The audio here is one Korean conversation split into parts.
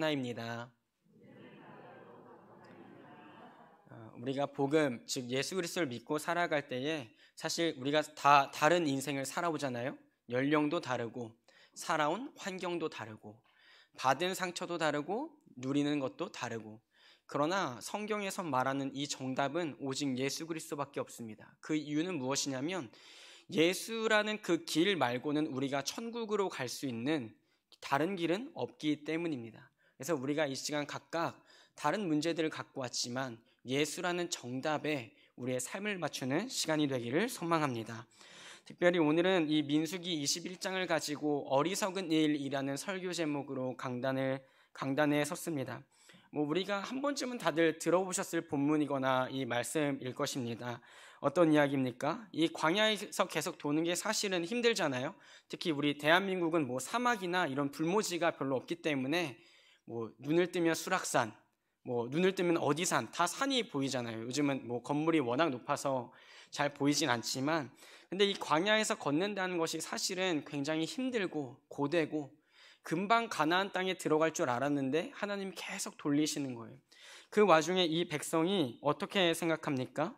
하나입니다. 우리가 복음, 즉 예수 그리스도를 믿고 살아갈 때에 사실 우리가 다 다른 인생을 살아오잖아요. 연령도 다르고 살아온 환경도 다르고 받은 상처도 다르고 누리는 것도 다르고, 그러나 성경에서 말하는 이 정답은 오직 예수 그리스도밖에 없습니다. 그 이유는 무엇이냐면 예수라는 그 길 말고는 우리가 천국으로 갈 수 있는 다른 길은 없기 때문입니다. 그래서 우리가 이 시간 각각 다른 문제들을 갖고 왔지만 예수라는 정답에 우리의 삶을 맞추는 시간이 되기를 소망합니다. 특별히 오늘은 이 민수기 21장을 가지고 어리석은 일이라는 설교 제목으로 강단에 섰습니다. 우리가 한 번쯤은 다들 들어보셨을 본문이거나 이 말씀일 것입니다. 어떤 이야기입니까? 이 광야에서 계속 도는 게 사실은 힘들잖아요. 특히 우리 대한민국은 사막이나 이런 불모지가 별로 없기 때문에 눈을 뜨면 수락산, 눈을 뜨면 어디산, 다 산이 보이잖아요. 요즘은 건물이 워낙 높아서 잘 보이진 않지만, 근데 이 광야에서 걷는다는 것이 사실은 굉장히 힘들고 고되고 금방 가나안 땅에 들어갈 줄 알았는데 하나님이 계속 돌리시는 거예요. 그 와중에 이 백성이 어떻게 생각합니까?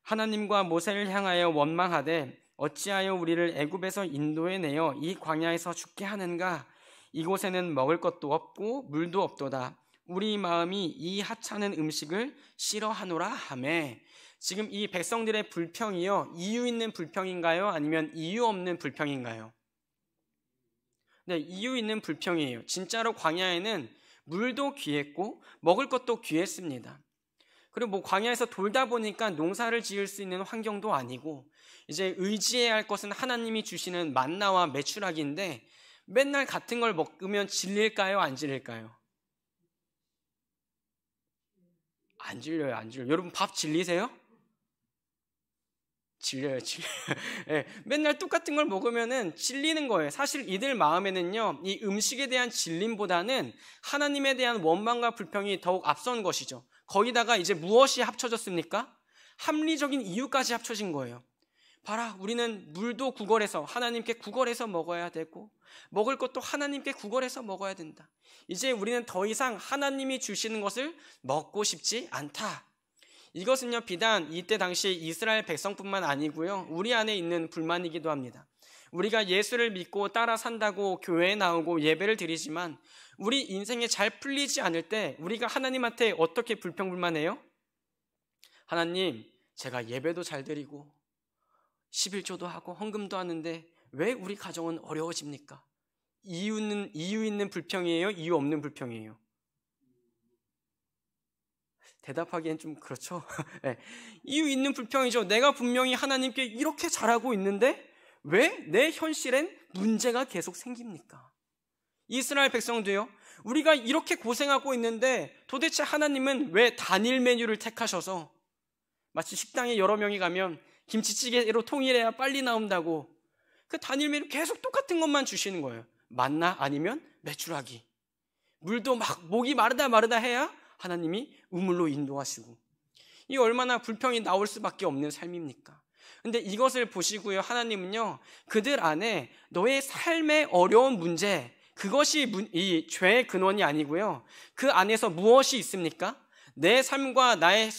하나님과 모세를 향하여 원망하되 어찌하여 우리를 애굽에서 인도해 내어 이 광야에서 죽게 하는가? 이곳에는 먹을 것도 없고 물도 없도다. 우리 마음이 이 하찮은 음식을 싫어하노라 하매. 지금 이 백성들의 불평이요, 이유 있는 불평인가요? 아니면 이유 없는 불평인가요? 네, 이유 있는 불평이에요. 진짜로 광야에는 물도 귀했고 먹을 것도 귀했습니다. 그리고 광야에서 돌다 보니까 농사를 지을 수 있는 환경도 아니고 이제 의지해야 할 것은 하나님이 주시는 만나와 메추라기인데 맨날 같은 걸 먹으면 질릴까요? 안 질릴까요? 안 질려요, 안 질려요. 여러분 밥 질리세요? 질려요. 네, 맨날 똑같은 걸 먹으면은 질리는 거예요. 사실 이들 마음에는요, 이 음식에 대한 질림보다는 하나님에 대한 원망과 불평이 더욱 앞선 것이죠. 거기다가 이제 무엇이 합쳐졌습니까? 합리적인 이유까지 합쳐진 거예요. 봐라, 우리는 물도 구걸해서 하나님께 구걸해서 먹어야 되고 먹을 것도 하나님께 구걸해서 먹어야 된다. 이제 우리는 더 이상 하나님이 주시는 것을 먹고 싶지 않다. 이것은요, 비단 이때 당시 이스라엘 백성뿐만 아니고요, 우리 안에 있는 불만이기도 합니다. 우리가 예수를 믿고 따라 산다고 교회에 나오고 예배를 드리지만 우리 인생에 잘 풀리지 않을 때 우리가 하나님한테 어떻게 불평불만해요? 하나님, 제가 예배도 잘 드리고 11조도 하고 헌금도 하는데 왜 우리 가정은 어려워집니까? 이유 있는 불평이에요? 이유 없는 불평이에요? 대답하기엔 좀 그렇죠. 네. 이유 있는 불평이죠. 내가 분명히 하나님께 이렇게 잘하고 있는데 왜 내 현실엔 문제가 계속 생깁니까? 이스라엘 백성도요, 우리가 이렇게 고생하고 있는데 도대체 하나님은 왜 단일 메뉴를 택하셔서, 마치 식당에 여러 명이 가면 김치찌개로 통일해야 빨리 나온다고 그 단일 메뉴 계속 똑같은 것만 주시는 거예요. 만나 아니면 메추라기. 물도 막 목이 마르다 해야 하나님이 우물로 인도하시고. 이 얼마나 불평이 나올 수밖에 없는 삶입니까? 근데 이것을 보시고요, 하나님은요, 그들 안에 너의 삶의 어려운 문제, 그것이 이 죄의 근원이 아니고요, 그 안에서 무엇이 있습니까? 내 삶과 나의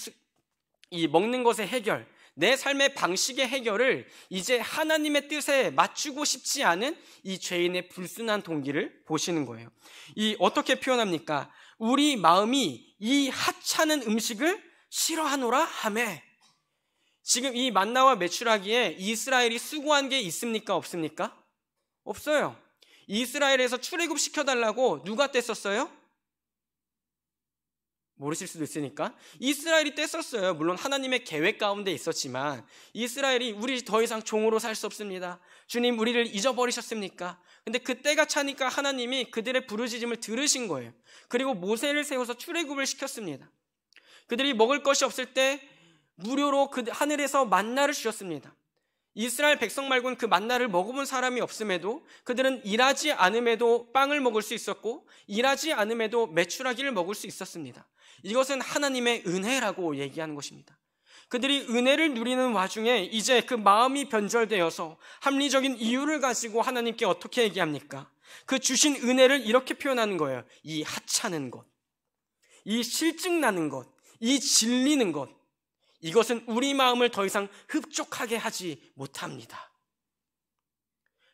이 먹는 것의 해결, 내 삶의 방식의 해결을 이제 하나님의 뜻에 맞추고 싶지 않은 이 죄인의 불순한 동기를 보시는 거예요. 이 어떻게 표현합니까? 우리 마음이 이 하찮은 음식을 싫어하노라 하매. 지금 이 만나와 메추라기에 이스라엘이 수고한 게 있습니까? 없습니까? 없어요. 이스라엘에서 출애굽 시켜달라고 누가 뗐었어요? 모르실 수도 있으니까 이스라엘이 뗐었어요. 물론 하나님의 계획 가운데 있었지만 이스라엘이 우리 더 이상 종으로 살 수 없습니다. 주님, 우리를 잊어버리셨습니까? 근데 그 때가 차니까 하나님이 그들의 부르짖음을 들으신 거예요. 그리고 모세를 세워서 출애굽을 시켰습니다. 그들이 먹을 것이 없을 때 무료로 그 하늘에서 만나를 주셨습니다. 이스라엘 백성 말고는 그 만나를 먹어본 사람이 없음에도 그들은 일하지 않음에도 빵을 먹을 수 있었고 일하지 않음에도 메추라기를 먹을 수 있었습니다. 이것은 하나님의 은혜라고 얘기하는 것입니다. 그들이 은혜를 누리는 와중에 이제 그 마음이 변절되어서 합리적인 이유를 가지고 하나님께 어떻게 얘기합니까? 그 주신 은혜를 이렇게 표현하는 거예요. 이 하찮은 것, 이 실증나는 것, 이 질리는 것, 이것은 우리 마음을 더 이상 흡족하게 하지 못합니다.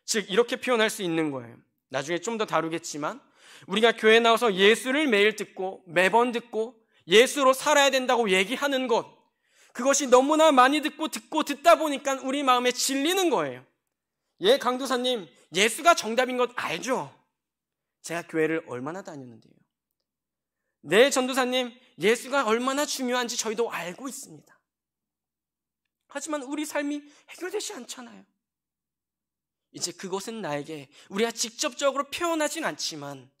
즉 이렇게 표현할 수 있는 거예요. 나중에 좀 더 다루겠지만 우리가 교회에 나와서 예수를 매일 듣고 매번 듣고 예수로 살아야 된다고 얘기하는 것, 그것이 너무나 많이 듣다 보니까 우리 마음에 질리는 거예요. 예, 강도사님, 예수가 정답인 것 알죠? 제가 교회를 얼마나 다녔는데요. 네, 전도사님, 예수가 얼마나 중요한지 저희도 알고 있습니다. 하지만 우리 삶이 해결되지 않잖아요. 이제 그것은 나에게 우리가 직접적으로 표현하진 않지만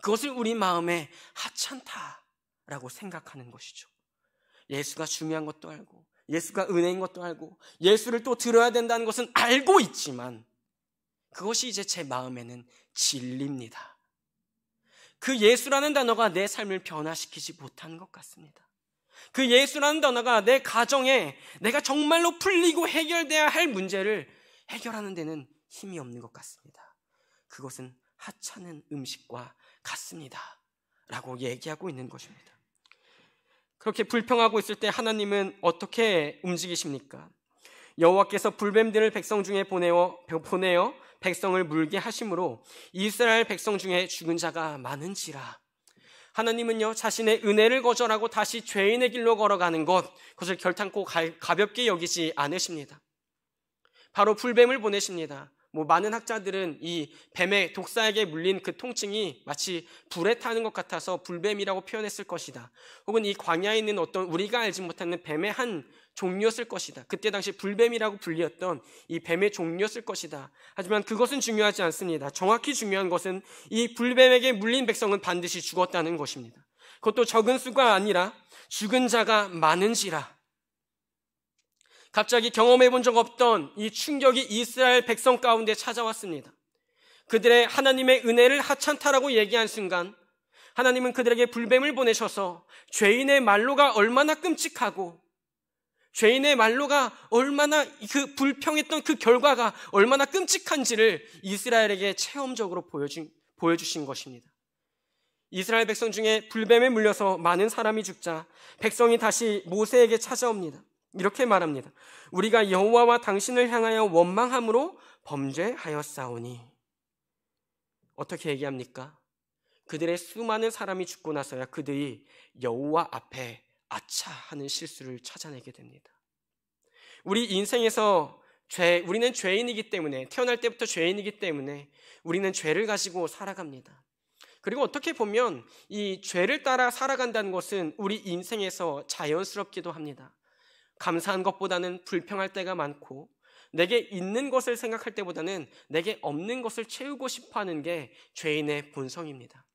그것을 우리 마음에 하찮다라고 생각하는 것이죠. 예수가 중요한 것도 알고 예수가 은혜인 것도 알고 예수를 또 들어야 된다는 것은 알고 있지만 그것이 이제 제 마음에는 질립니다. 그 예수라는 단어가 내 삶을 변화시키지 못하는 것 같습니다. 그 예수라는 단어가 내 가정에 내가 정말로 풀리고 해결돼야 할 문제를 해결하는 데는 힘이 없는 것 같습니다. 그것은 하찮은 음식과 같습니다 라고 얘기하고 있는 것입니다. 그렇게 불평하고 있을 때 하나님은 어떻게 움직이십니까? 여호와께서 불뱀들을 백성 중에 보내어 백성을 물게 하심으로 이스라엘 백성 중에 죽은 자가 많은지라. 하나님은요, 자신의 은혜를 거절하고 다시 죄인의 길로 걸어가는 그것을 결탄코 가볍게 여기지 않으십니다. 바로 불뱀을 보내십니다. 많은 학자들은 이 뱀의 독사에게 물린 그 통증이 마치 불에 타는 것 같아서 불뱀이라고 표현했을 것이다. 혹은 이 광야에 있는 어떤 우리가 알지 못하는 뱀의 한 종류였을 것이다. 그때 당시 불뱀이라고 불리었던 이 뱀의 종류였을 것이다. 하지만 그것은 중요하지 않습니다. 정확히 중요한 것은 이 불뱀에게 물린 백성은 반드시 죽었다는 것입니다. 그것도 적은 수가 아니라 죽은 자가 많은지라. 갑자기 경험해 본 적 없던 이 충격이 이스라엘 백성 가운데 찾아왔습니다. 그들의 하나님의 은혜를 하찮다라고 얘기한 순간 하나님은 그들에게 불뱀을 보내셔서 죄인의 말로가 얼마나 끔찍하고 죄인의 말로가 얼마나 그 불평했던 그 결과가 얼마나 끔찍한지를 이스라엘에게 체험적으로 보여주신 것입니다. 이스라엘 백성 중에 불뱀에 물려서 많은 사람이 죽자 백성이 다시 모세에게 찾아옵니다. 이렇게 말합니다. 우리가 여호와와 당신을 향하여 원망함으로 범죄하였사오니. 어떻게 얘기합니까? 그들의 수많은 사람이 죽고 나서야 그들이 여호와 앞에 아차 하는 실수를 찾아내게 됩니다. 우리 인생에서 우리는 죄인이기 때문에, 태어날 때부터 죄인이기 때문에 우리는 죄를 가지고 살아갑니다. 그리고 어떻게 보면 이 죄를 따라 살아간다는 것은 우리 인생에서 자연스럽기도 합니다. 감사한 것보다는 불평할 때가 많고 내게 있는 것을 생각할 때보다는 내게 없는 것을 채우고 싶어하는 게 죄인의 본성입니다.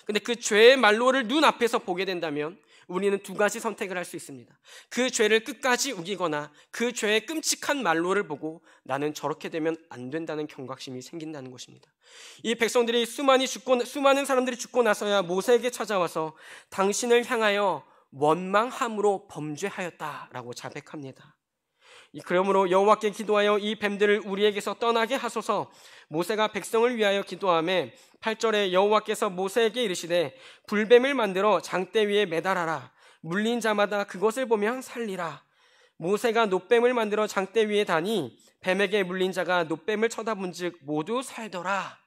근데 그 죄의 말로를 눈앞에서 보게 된다면 우리는 두 가지 선택을 할 수 있습니다. 그 죄를 끝까지 우기거나 그 죄의 끔찍한 말로를 보고 나는 저렇게 되면 안 된다는 경각심이 생긴다는 것입니다. 이 백성들이 수많은 사람들이 죽고 나서야 모세에게 찾아와서 당신을 향하여 원망함으로 범죄하였다라고 자백합니다. 그러므로 여호와께 기도하여 이 뱀들을 우리에게서 떠나게 하소서. 모세가 백성을 위하여 기도하며 8절에 여호와께서 모세에게 이르시되 불뱀을 만들어 장대 위에 매달아라. 물린 자마다 그것을 보면 살리라. 모세가 놋뱀을 만들어 장대 위에 다니 뱀에게 물린 자가 놋뱀을 쳐다본즉 모두 살더라.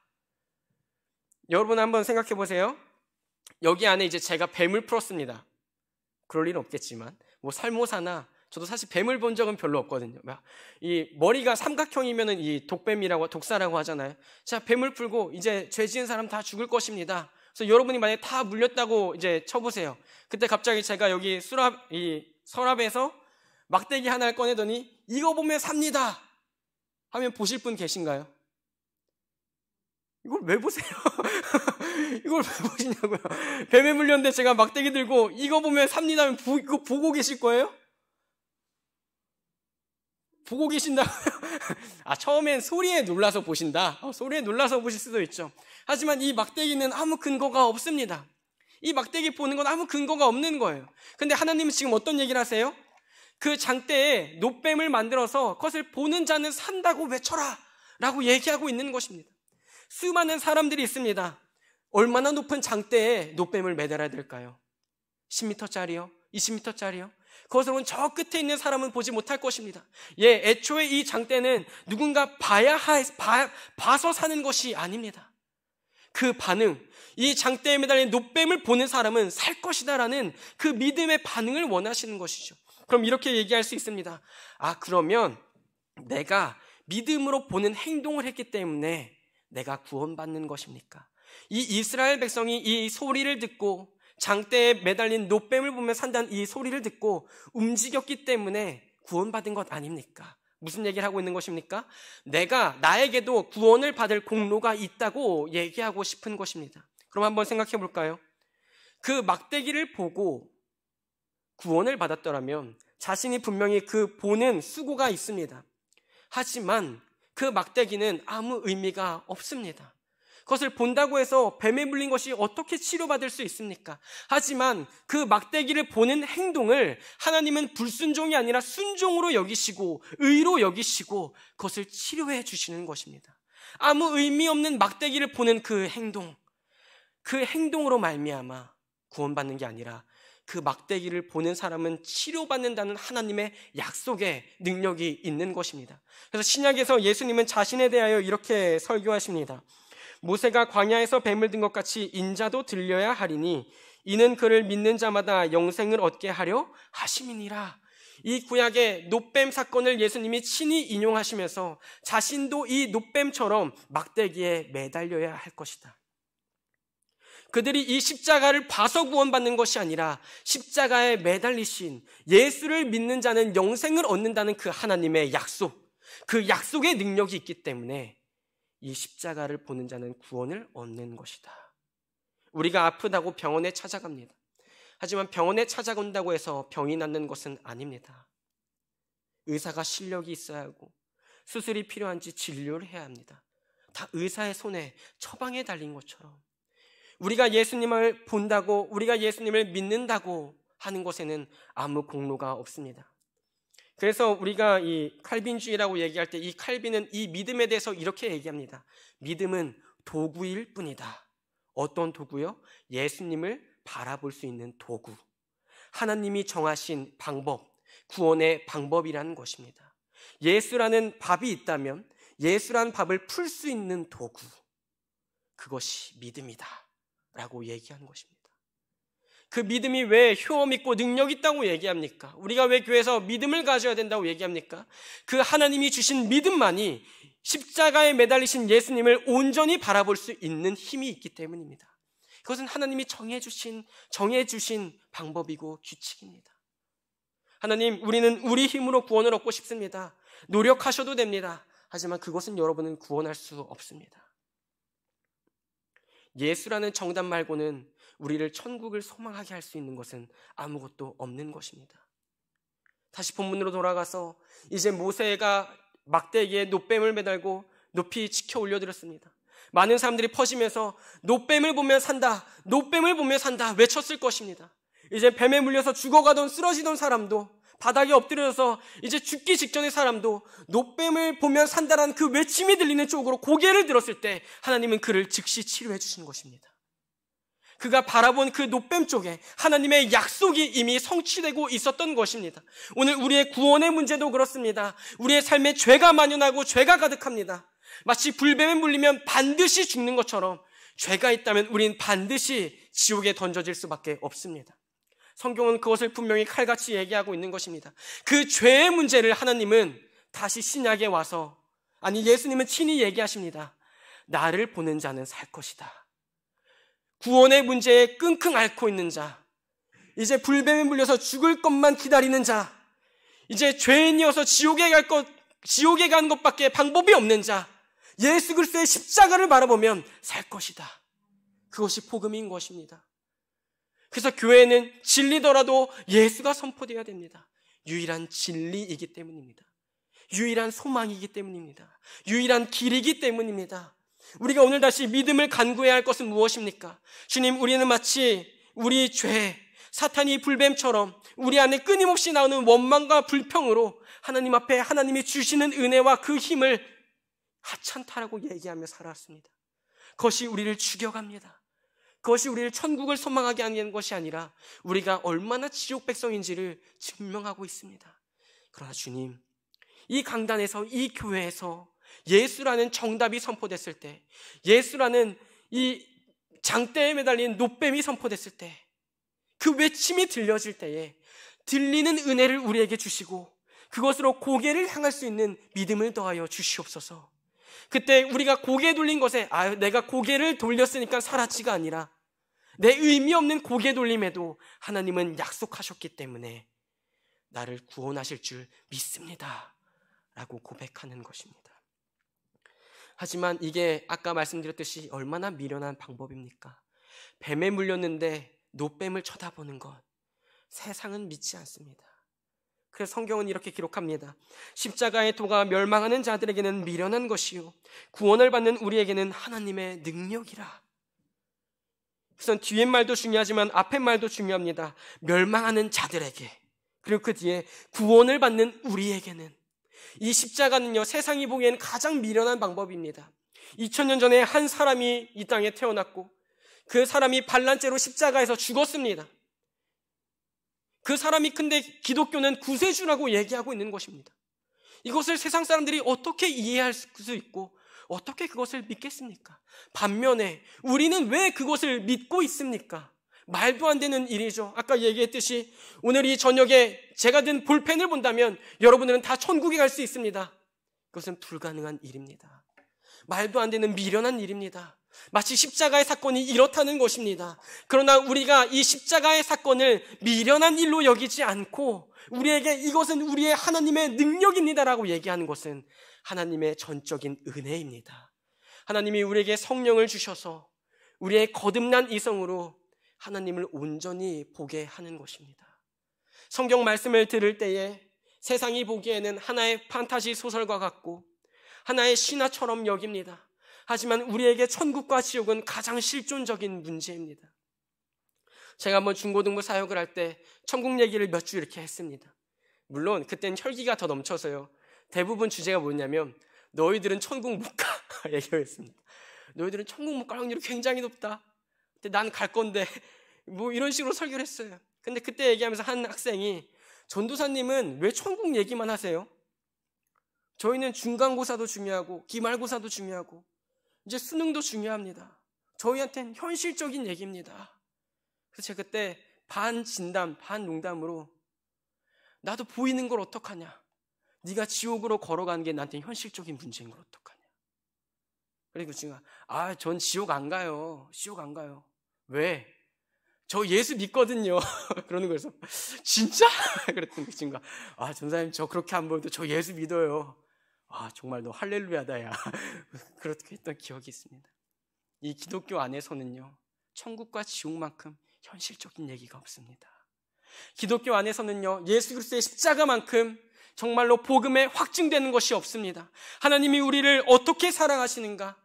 여러분 한번 생각해 보세요. 여기 안에 이제 제가 뱀을 풀었습니다. 그럴 일은 없겠지만 살모사나 저도 사실 뱀을 본 적은 별로 없거든요. 이 머리가 삼각형이면은 이 독사라고 하잖아요. 자, 뱀을 풀고 이제 죄 지은 사람 다 죽을 것입니다. 그래서 여러분이 만약에 다 물렸다고 이제 쳐보세요. 그때 갑자기 제가 여기 서랍에서 막대기 하나를 꺼내더니 이거 보면 삽니다 하면 보실 분 계신가요? 이걸 왜 보세요? 이걸 왜 보시냐고요? 뱀에 물렸는데 제가 막대기 들고 이거 보면 삽니다 하면 이거 보고 계실 거예요? 보고 계신다고요? 처음엔 소리에 놀라서 보신다. 소리에 놀라서 보실 수도 있죠. 하지만 이 막대기는 아무 근거가 없습니다. 이 막대기 보는 건 아무 근거가 없는 거예요. 근데 하나님은 지금 어떤 얘기를 하세요? 그 장대에 놋뱀을 만들어서 그것을 보는 자는 산다고 외쳐라 라고 얘기하고 있는 것입니다. 수많은 사람들이 있습니다. 얼마나 높은 장대에 노뱀을 매달아야 될까요? 10m짜리요? 20m짜리요? 그것으로는 저 끝에 있는 사람은 보지 못할 것입니다. 애초에 이 장대는 누군가 봐서 사는 것이 아닙니다. 그 반응, 이 장대에 매달린 노뱀을 보는 사람은 살 것이다라는 그 믿음의 반응을 원하시는 것이죠. 그럼 이렇게 얘기할 수 있습니다. 그러면 내가 믿음으로 보는 행동을 했기 때문에 내가 구원받는 것입니까? 이 이스라엘 백성이 이 소리를 듣고 장대에 매달린 노뱀을 보며 산다는 이 소리를 듣고 움직였기 때문에 구원받은 것 아닙니까? 무슨 얘기를 하고 있는 것입니까? 나에게도 구원을 받을 공로가 있다고 얘기하고 싶은 것입니다. 그럼 한번 생각해 볼까요? 그 막대기를 보고 구원을 받았더라면 자신이 분명히 그 보는 수고가 있습니다. 하지만 그 막대기는 아무 의미가 없습니다. 그것을 본다고 해서 뱀에 물린 것이 어떻게 치료받을 수 있습니까? 하지만 그 막대기를 보는 행동을 하나님은 불순종이 아니라 순종으로 여기시고 의로 여기시고 그것을 치료해 주시는 것입니다. 아무 의미 없는 막대기를 보는 그 행동으로 말미암아 구원받는 게 아니라 그 막대기를 보는 사람은 치료받는다는 하나님의 약속의 능력이 있는 것입니다. 그래서 신약에서 예수님은 자신에 대하여 이렇게 설교하십니다. 모세가 광야에서 뱀을 든 것 같이 인자도 들려야 하리니 이는 그를 믿는 자마다 영생을 얻게 하려 하심이니라. 이 구약의 노뱀 사건을 예수님이 친히 인용하시면서 자신도 이 노뱀처럼 막대기에 매달려야 할 것이다. 그들이 이 십자가를 봐서 구원받는 것이 아니라 십자가에 매달리신 예수를 믿는 자는 영생을 얻는다는 그 하나님의 약속, 그 약속의 능력이 있기 때문에 이 십자가를 보는 자는 구원을 얻는 것이다. 우리가 아프다고 병원에 찾아갑니다. 하지만 병원에 찾아간다고 해서 병이 낫는 것은 아닙니다. 의사가 실력이 있어야 하고 수술이 필요한지 진료를 해야 합니다. 다 의사의 손에 처방에 달린 것처럼 우리가 예수님을 본다고, 우리가 예수님을 믿는다고 하는 것에는 아무 공로가 없습니다. 그래서 우리가 이 칼빈주의라고 얘기할 때 이 칼빈은 이 믿음에 대해서 이렇게 얘기합니다. 믿음은 도구일 뿐이다. 어떤 도구요? 예수님을 바라볼 수 있는 도구. 하나님이 정하신 방법, 구원의 방법이라는 것입니다. 예수라는 밥이 있다면 예수라는 밥을 풀 수 있는 도구. 그것이 믿음이다 라고 얘기하는 것입니다. 그 믿음이 왜 효험 있고 능력 있다고 얘기합니까? 우리가 왜 교회에서 믿음을 가져야 된다고 얘기합니까? 그 하나님이 주신 믿음만이 십자가에 매달리신 예수님을 온전히 바라볼 수 있는 힘이 있기 때문입니다. 그것은 하나님이 정해주신 방법이고 규칙입니다. 하나님, 우리는 우리 힘으로 구원을 얻고 싶습니다. 노력하셔도 됩니다. 하지만 그것은 여러분은 구원할 수 없습니다. 예수라는 정답 말고는 우리를 천국을 소망하게 할 수 있는 것은 아무것도 없는 것입니다. 다시 본문으로 돌아가서 이제 모세가 막대기에 노뱀을 매달고 높이 치켜 올려드렸습니다. 많은 사람들이 퍼지면서 노뱀을 보면 산다, 노뱀을 보며 산다 외쳤을 것입니다. 이제 뱀에 물려서 죽어가던 쓰러지던 사람도, 바닥에 엎드려서 이제 죽기 직전의 사람도 노뱀을 보면 산다라는 그 외침이 들리는 쪽으로 고개를 들었을 때 하나님은 그를 즉시 치료해 주시는 것입니다. 그가 바라본 그 노뱀 쪽에 하나님의 약속이 이미 성취되고 있었던 것입니다. 오늘 우리의 구원의 문제도 그렇습니다. 우리의 삶에 죄가 만연하고 죄가 가득합니다. 마치 불뱀에 물리면 반드시 죽는 것처럼 죄가 있다면 우린 반드시 지옥에 던져질 수밖에 없습니다. 성경은 그것을 분명히 칼같이 얘기하고 있는 것입니다. 그 죄의 문제를 하나님은 다시 신약에 와서, 아니 예수님은 친히 얘기하십니다. 나를 보는 자는 살 것이다. 구원의 문제에 끙끙 앓고 있는 자, 이제 불뱀에 물려서 죽을 것만 기다리는 자, 이제 죄인이어서 지옥에 가는 것밖에 방법이 없는 자, 예수 그리스도의 십자가를 바라보면 살 것이다. 그것이 복음인 것입니다. 그래서 교회는 진리더라도 예수가 선포되어야 됩니다. 유일한 진리이기 때문입니다. 유일한 소망이기 때문입니다. 유일한 길이기 때문입니다. 우리가 오늘 다시 믿음을 간구해야 할 것은 무엇입니까? 주님, 우리는 마치 우리 죄, 사탄이 불뱀처럼 우리 안에 끊임없이 나오는 원망과 불평으로 하나님 앞에 하나님이 주시는 은혜와 그 힘을 하찮다라고 얘기하며 살아왔습니다. 그것이 우리를 죽여갑니다. 그것이 우리를 천국을 소망하게 하는 것이 아니라 우리가 얼마나 지옥 백성인지를 증명하고 있습니다. 그러나 주님, 이 강단에서, 이 교회에서 예수라는 정답이 선포됐을 때, 예수라는 이 장대에 매달린 노뱀이 선포됐을 때, 그 외침이 들려질 때에 들리는 은혜를 우리에게 주시고 그것으로 고개를 향할 수 있는 믿음을 더하여 주시옵소서. 그때 우리가 고개 돌린 것에 내가 고개를 돌렸으니까 살았지가 아니라 내 의미 없는 고개 돌림에도 하나님은 약속하셨기 때문에 나를 구원하실 줄 믿습니다 라고 고백하는 것입니다. 하지만 이게 아까 말씀드렸듯이 얼마나 미련한 방법입니까? 뱀에 물렸는데 노뱀을 쳐다보는 것, 세상은 믿지 않습니다. 그래서 성경은 이렇게 기록합니다. 십자가의 도가 멸망하는 자들에게는 미련한 것이요 구원을 받는 우리에게는 하나님의 능력이라. 우선 뒤에 말도 중요하지만 앞에 말도 중요합니다. 멸망하는 자들에게, 그리고 그 뒤에 구원을 받는 우리에게는. 이 십자가는요, 세상이 보기엔 가장 미련한 방법입니다. 2000년 전에 한 사람이 이 땅에 태어났고 그 사람이 반란죄로 십자가에서 죽었습니다. 그 사람이, 근데 기독교는 구세주라고 얘기하고 있는 것입니다. 이것을 세상 사람들이 어떻게 이해할 수 있고 어떻게 그것을 믿겠습니까? 반면에 우리는 왜 그것을 믿고 있습니까? 말도 안 되는 일이죠. 아까 얘기했듯이 오늘 이 저녁에 제가 든 볼펜을 본다면 여러분들은 다 천국에 갈 수 있습니다. 그것은 불가능한 일입니다. 말도 안 되는 미련한 일입니다. 마치 십자가의 사건이 이렇다는 것입니다. 그러나 우리가 이 십자가의 사건을 미련한 일로 여기지 않고 우리에게 이것은 우리의 하나님의 능력입니다라고 얘기하는 것은 하나님의 전적인 은혜입니다. 하나님이 우리에게 성령을 주셔서 우리의 거듭난 이성으로 하나님을 온전히 보게 하는 것입니다. 성경 말씀을 들을 때에 세상이 보기에는 하나의 판타지 소설과 같고 하나의 신화처럼 여깁니다. 하지만 우리에게 천국과 지옥은 가장 실존적인 문제입니다. 제가 한번 중고등부 사역을 할 때 천국 얘기를 몇 주 이렇게 했습니다. 물론 그때는 혈기가 더 넘쳐서요. 대부분 주제가 뭐냐면 너희들은 천국 못 가 얘기했습니다. 너희들은 천국 못 갈 확률이 굉장히 높다. 근데 난 갈 건데 뭐 이런 식으로 설교를 했어요. 근데 그때 얘기하면서 한 학생이 전도사님은 왜 천국 얘기만 하세요? 저희는 중간고사도 중요하고 기말고사도 중요하고 이제 수능도 중요합니다. 저희한테는 현실적인 얘기입니다. 그래서 제가 그때 반 진담 반 농담으로 나도 보이는 걸 어떡하냐, 네가 지옥으로 걸어가는 게 나한테 현실적인 문제인 걸 어떡하냐. 그리고 그 친구가 전 지옥 안 가요. 지옥 안 가요. 왜? 저 예수 믿거든요. 그러는 거여서 진짜? 그랬더니 그 친구가 전사님 저 그렇게 안 보여도 저 예수 믿어요. 정말 너 할렐루야다 야. 그렇게 했던 기억이 있습니다. 이 기독교 안에서는요, 천국과 지옥만큼 현실적인 얘기가 없습니다. 기독교 안에서는요, 예수 그리스도의 십자가만큼 정말로 복음에 확증되는 것이 없습니다. 하나님이 우리를 어떻게 사랑하시는가,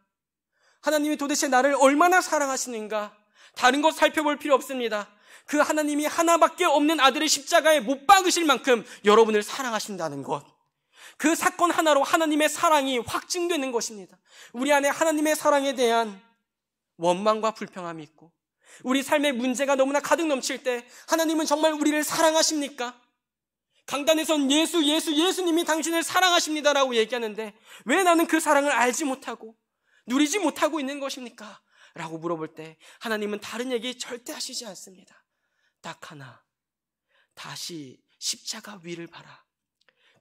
하나님이 도대체 나를 얼마나 사랑하시는가, 다른 것 살펴볼 필요 없습니다. 그 하나님이 하나밖에 없는 아들을 십자가에 못 박으실 만큼 여러분을 사랑하신다는 것, 그 사건 하나로 하나님의 사랑이 확증되는 것입니다. 우리 안에 하나님의 사랑에 대한 원망과 불평함이 있고 우리 삶의 문제가 너무나 가득 넘칠 때 하나님은 정말 우리를 사랑하십니까? 강단에선 예수님이 당신을 사랑하십니다라고 얘기하는데 왜 나는 그 사랑을 알지 못하고 누리지 못하고 있는 것입니까? 라고 물어볼 때 하나님은 다른 얘기 절대 하시지 않습니다. 딱 하나, 다시 십자가 위를 봐라.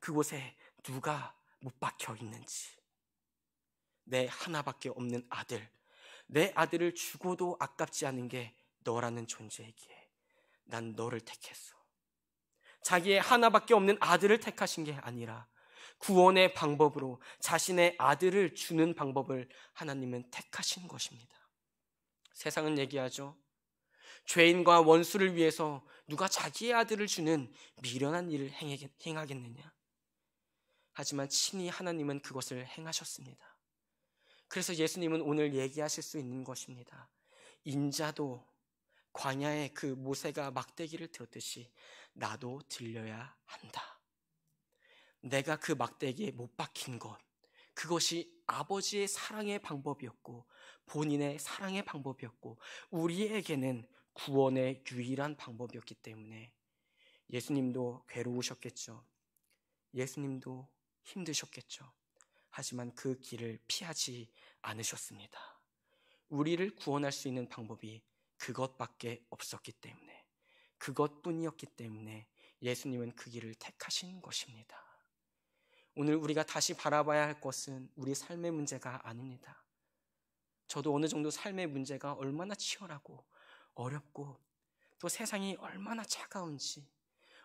그곳에 누가 못 박혀 있는지. 내 하나밖에 없는 아들, 내 아들을 주고도 아깝지 않은 게 너라는 존재이기에 난 너를 택했어. 자기의 하나밖에 없는 아들을 택하신 게 아니라 구원의 방법으로 자신의 아들을 주는 방법을 하나님은 택하신 것입니다. 세상은 얘기하죠. 죄인과 원수를 위해서 누가 자기의 아들을 주는 미련한 일을 행하겠느냐. 하지만 친히 하나님은 그것을 행하셨습니다. 그래서 예수님은 오늘 얘기하실 수 있는 것입니다. 인자도 광야에 그 모세가 막대기를 들었듯이 나도 들려야 한다. 내가 그 막대기에 못 박힌 것, 그것이 아버지의 사랑의 방법이었고 본인의 사랑의 방법이었고 우리에게는 구원의 유일한 방법이었기 때문에 예수님도 괴로우셨겠죠. 예수님도 힘드셨겠죠. 하지만 그 길을 피하지 않으셨습니다. 우리를 구원할 수 있는 방법이 그것밖에 없었기 때문에, 그것뿐이었기 때문에 예수님은 그 길을 택하신 것입니다. 오늘 우리가 다시 바라봐야 할 것은 우리 삶의 문제가 아닙니다. 저도 어느 정도 삶의 문제가 얼마나 치열하고 어렵고 또 세상이 얼마나 차가운지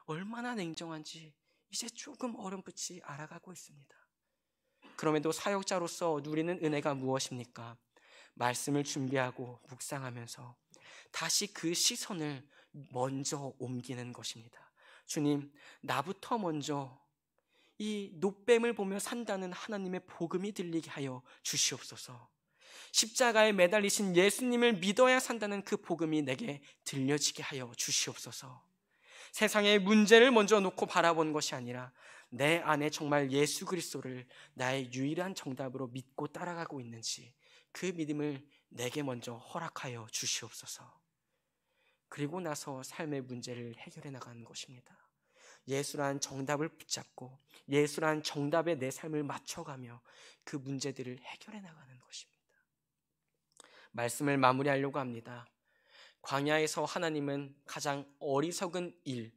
얼마나 냉정한지 이제 조금 어렴풋이 알아가고 있습니다. 그럼에도 사역자로서 누리는 은혜가 무엇입니까? 말씀을 준비하고 묵상하면서 다시 그 시선을 먼저 옮기는 것입니다. 주님, 나부터 먼저 이 놋뱀을 보며 산다는 하나님의 복음이 들리게 하여 주시옵소서. 십자가에 매달리신 예수님을 믿어야 산다는 그 복음이 내게 들려지게 하여 주시옵소서. 세상의 문제를 먼저 놓고 바라본 것이 아니라 내 안에 정말 예수 그리스도를 나의 유일한 정답으로 믿고 따라가고 있는지 그 믿음을 내게 먼저 허락하여 주시옵소서. 그리고 나서 삶의 문제를 해결해 나가는 것입니다. 예수란 정답을 붙잡고 예수란 정답에 내 삶을 맞춰가며 그 문제들을 해결해 나가는 것입니다. 말씀을 마무리하려고 합니다. 광야에서 하나님은 가장 어리석은 일,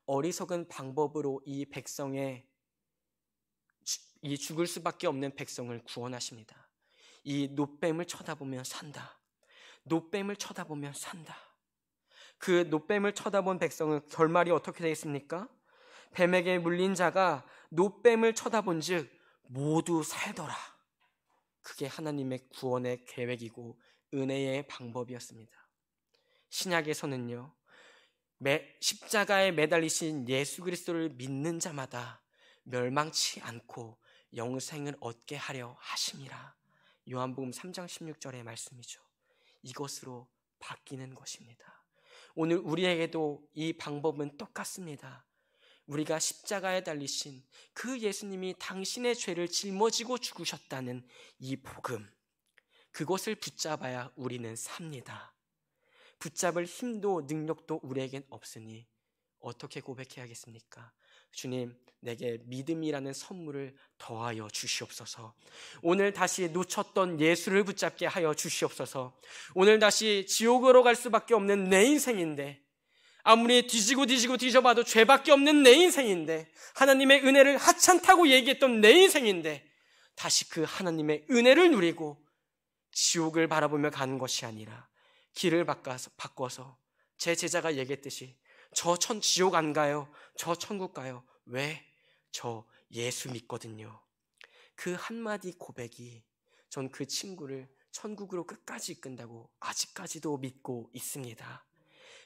어리석은 방법으로 이 백성의 이 죽을 수밖에 없는 백성을 구원하십니다. 이 놋뱀을 쳐다보면 산다. 놋뱀을 쳐다보면 산다. 그 놋뱀을 쳐다본 백성은 결말이 어떻게 되겠습니까? 뱀에게 물린 자가 놋뱀을 쳐다본 즉 모두 살더라. 그게 하나님의 구원의 계획이고 은혜의 방법이었습니다. 신약에서는요, 십자가에 매달리신 예수 그리스도를 믿는 자마다 멸망치 않고 영생을 얻게 하려 하심이라. 요한복음 3장 16절의 말씀이죠. 이것으로 바뀌는 것입니다. 오늘 우리에게도 이 방법은 똑같습니다. 우리가 십자가에 달리신 그 예수님이 당신의 죄를 짊어지고 죽으셨다는 이 복음, 그것을 붙잡아야 우리는 삽니다. 붙잡을 힘도 능력도 우리에겐 없으니 어떻게 고백해야겠습니까? 주님, 내게 믿음이라는 선물을 더하여 주시옵소서. 오늘 다시 놓쳤던 예수를 붙잡게 하여 주시옵소서. 오늘 다시 지옥으로 갈 수밖에 없는 내 인생인데, 아무리 뒤지고 뒤져봐도 죄밖에 없는 내 인생인데, 하나님의 은혜를 하찮다고 얘기했던 내 인생인데, 다시 그 하나님의 은혜를 누리고 지옥을 바라보며 가는 것이 아니라 길을 바꿔서 제 제자가 얘기했듯이 저 지옥 안 가요. 저 천국 가요. 왜? 저 예수 믿거든요. 그 한마디 고백이 전 그 친구를 천국으로 끝까지 이끈다고 아직까지도 믿고 있습니다.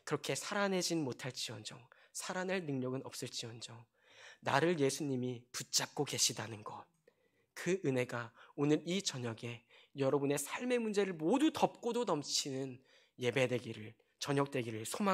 그렇게 살아내진 못할지언정, 살아낼 능력은 없을지언정 나를 예수님이 붙잡고 계시다는 것, 그 은혜가 오늘 이 저녁에 여러분의 삶의 문제를 모두 덮고도 넘치는 예배 되기를, 저녁 되기를 소망합니다.